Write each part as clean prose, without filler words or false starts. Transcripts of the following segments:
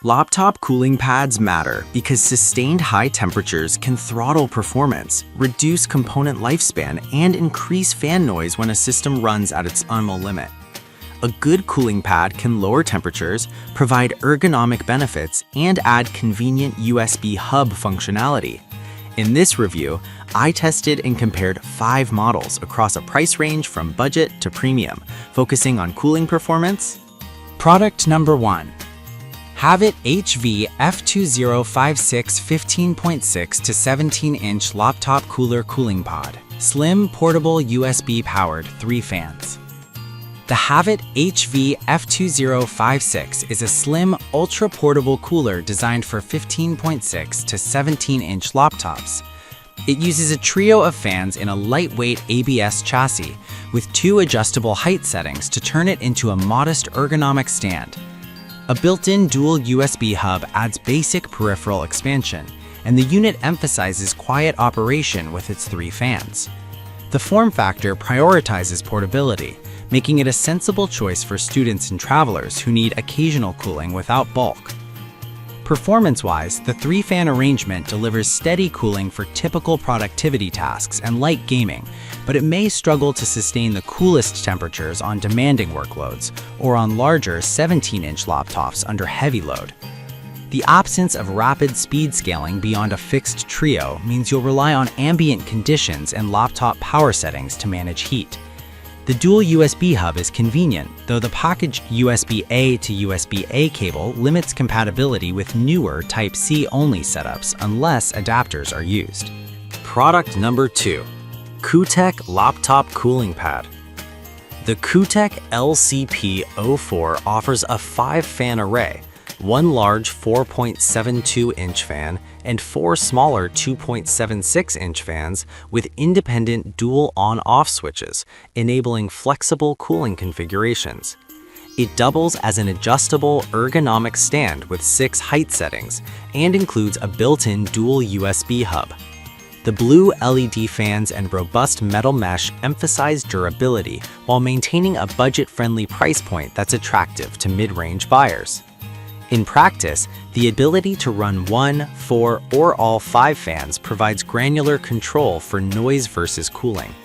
Laptop cooling pads matter because sustained high temperatures can throttle performance, reduce component lifespan, and increase fan noise when a system runs at its thermal limit. A good cooling pad can lower temperatures, provide ergonomic benefits, and add convenient USB hub functionality. In this review, I tested and compared 5 models across a price range from budget to premium, focusing on cooling performance. Product number 1. Havit HV F2056 15.6 to 17-inch laptop cooler cooling pod. Slim, portable, USB-powered 3 fans. The Havit HV F2056 is a slim, ultra-portable cooler designed for 15.6 to 17-inch laptops. It uses a trio of fans in a lightweight ABS chassis with 2 adjustable height settings to turn it into a modest ergonomic stand. A built-in dual USB hub adds basic peripheral expansion, and the unit emphasizes quiet operation with its 3 fans. The form factor prioritizes portability, making it a sensible choice for students and travelers who need occasional cooling without bulk. Performance-wise, the 3-fan arrangement delivers steady cooling for typical productivity tasks and light gaming, but it may struggle to sustain the coolest temperatures on demanding workloads or on larger 17-inch laptops under heavy load. The absence of rapid speed scaling beyond a fixed trio means you'll rely on ambient conditions and laptop power settings to manage heat. The dual USB hub is convenient, though the packaged USB-A to USB-A cable limits compatibility with newer Type-C only setups unless adapters are used. Product number 2. Qtech Laptop Cooling Pad. The Qtech LCP04 offers a 5-fan array, 1 large 4.72-inch fan and 4 smaller 2.76-inch fans with independent dual on-off switches, enabling flexible cooling configurations. It doubles as an adjustable ergonomic stand with 6 height settings and includes a built-in dual USB hub. The blue LED fans and robust metal mesh emphasize durability while maintaining a budget-friendly price point that's attractive to mid-range buyers. In practice, the ability to run 1, 4, or all 5 fans provides granular control for noise versus cooling.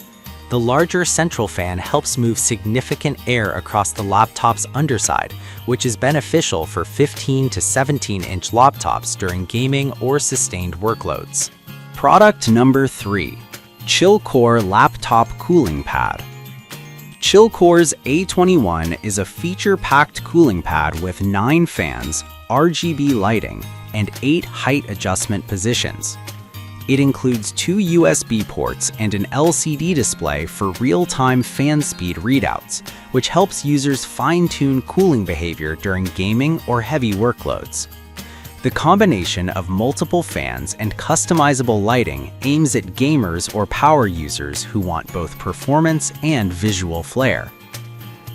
The larger central fan helps move significant air across the laptop's underside, which is beneficial for 15 to 17-inch laptops during gaming or sustained workloads. Product number 3. ChillCore Laptop Cooling Pad. ChillCore's A21 is a feature-packed cooling pad with 9 fans, RGB lighting, and 8 height adjustment positions. It includes 2 USB ports and an LCD display for real-time fan speed readouts, which helps users fine-tune cooling behavior during gaming or heavy workloads. The combination of multiple fans and customizable lighting aims at gamers or power users who want both performance and visual flair.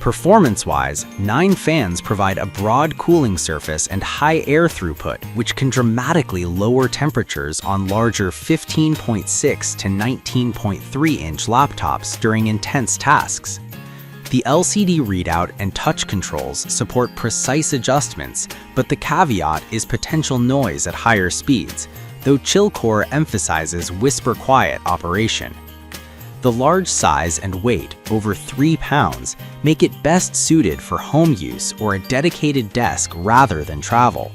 Performance-wise, 9 fans provide a broad cooling surface and high air throughput, which can dramatically lower temperatures on larger 15.6 to 19.3-inch laptops during intense tasks. The LCD readout and touch controls support precise adjustments, but the caveat is potential noise at higher speeds, though ChillCore emphasizes whisper-quiet operation. The large size and weight, over 3 pounds, make it best suited for home use or a dedicated desk rather than travel.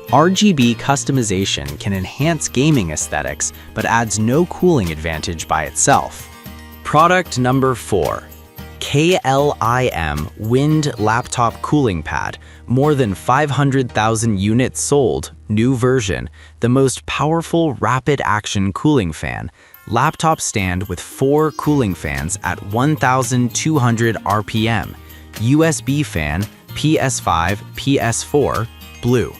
RGB customization can enhance gaming aesthetics, but adds no cooling advantage by itself. Product number 4. KLIM Wind Laptop Cooling Pad, more than 500,000 units sold, new version, the most powerful rapid-action cooling fan, laptop stand with 4 cooling fans at 1,200 RPM, USB fan, PS5, PS4, blue.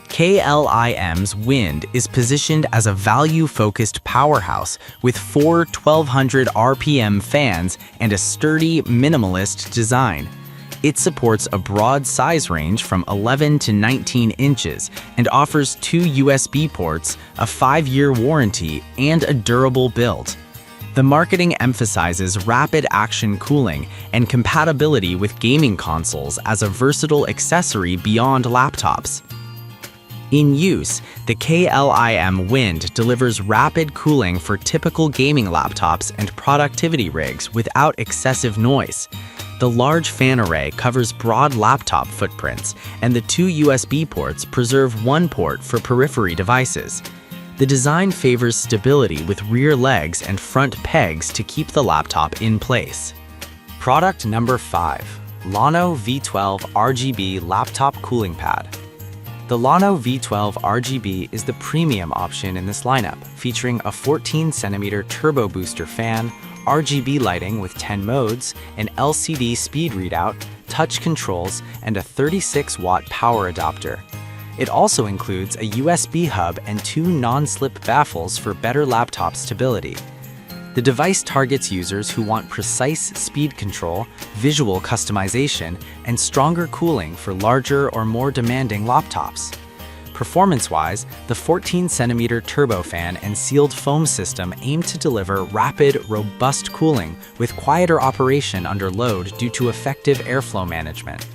KLIM's Wind is positioned as a value-focused powerhouse with 4 1,200 RPM fans and a sturdy, minimalist design. It supports a broad size range from 11 to 19 inches and offers 2 USB ports, a 5-year warranty, and a durable build. The marketing emphasizes rapid action cooling and compatibility with gaming consoles as a versatile accessory beyond laptops. In use, the KLIM Wind delivers rapid cooling for typical gaming laptops and productivity rigs without excessive noise. The large fan array covers broad laptop footprints, and the 2 USB ports preserve one port for periphery devices. The design favors stability with rear legs and front pegs to keep the laptop in place. Product number 5. Llano V12 RGB Laptop Cooling Pad. The Llano V12 RGB is the premium option in this lineup, featuring a 14cm turbo booster fan, RGB lighting with 10 modes, an LCD speed readout, touch controls, and a 36-watt power adapter. It also includes a USB hub and 2 non-slip baffles for better laptop stability. The device targets users who want precise speed control, visual customization, and stronger cooling for larger or more demanding laptops. Performance-wise, the 14cm turbofan and sealed foam system aim to deliver rapid, robust cooling with quieter operation under load due to effective airflow management.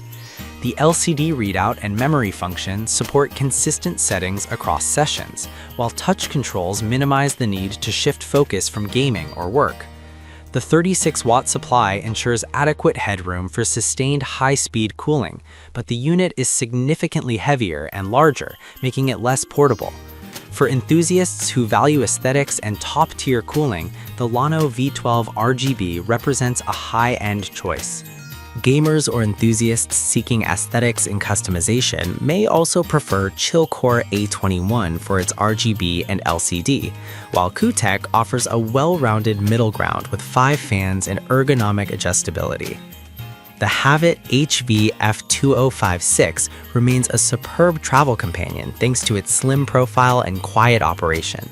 The LCD readout and memory function support consistent settings across sessions, while touch controls minimize the need to shift focus from gaming or work. The 36-watt supply ensures adequate headroom for sustained high-speed cooling, but the unit is significantly heavier and larger, making it less portable. For enthusiasts who value aesthetics and top-tier cooling, the Llano V12 RGB represents a high-end choice. Gamers or enthusiasts seeking aesthetics and customization may also prefer Chillcore A21 for its RGB and LCD, while Qtech offers a well-rounded middle ground with 5 fans and ergonomic adjustability. The Havit HV F2056 remains a superb travel companion thanks to its slim profile and quiet operation.